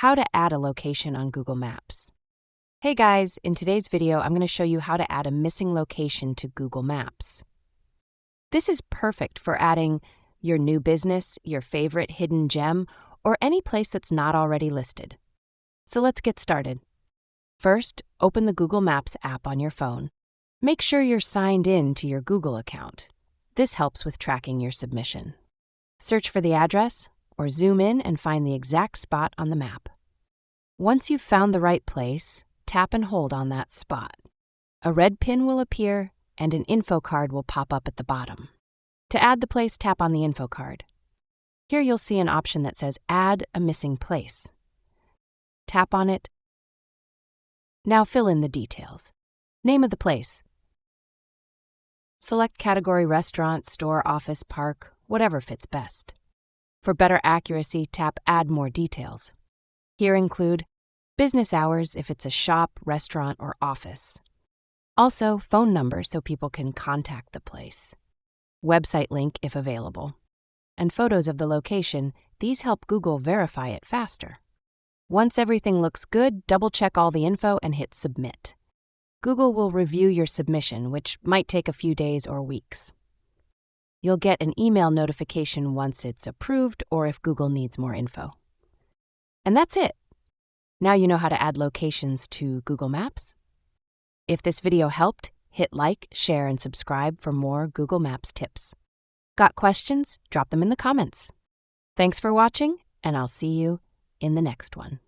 How to add a location on Google Maps. Hey guys, in today's video, I'm going to show you how to add a missing location to Google Maps. This is perfect for adding your new business, your favorite hidden gem, or any place that's not already listed. So let's get started. First, open the Google Maps app on your phone. Make sure you're signed in to your Google account. This helps with tracking your submission. Search for the address, or zoom in and find the exact spot on the map. Once you've found the right place, tap and hold on that spot. A red pin will appear and an info card will pop up at the bottom. To add the place, tap on the info card. Here you'll see an option that says Add a Missing Place. Tap on it. Now fill in the details. Name of the place. Select category restaurant, store, office, park, whatever fits best. For better accuracy, tap Add More Details. Here include business hours if it's a shop, restaurant, or office. Also, phone number so people can contact the place. Website link if available. And photos of the location. These help Google verify it faster. Once everything looks good, double-check all the info and hit Submit. Google will review your submission, which might take a few days or weeks. You'll get an email notification once it's approved or if Google needs more info. And that's it. Now you know how to add locations to Google Maps. If this video helped, hit like, share, and subscribe for more Google Maps tips. Got questions? Drop them in the comments. Thanks for watching, and I'll see you in the next one.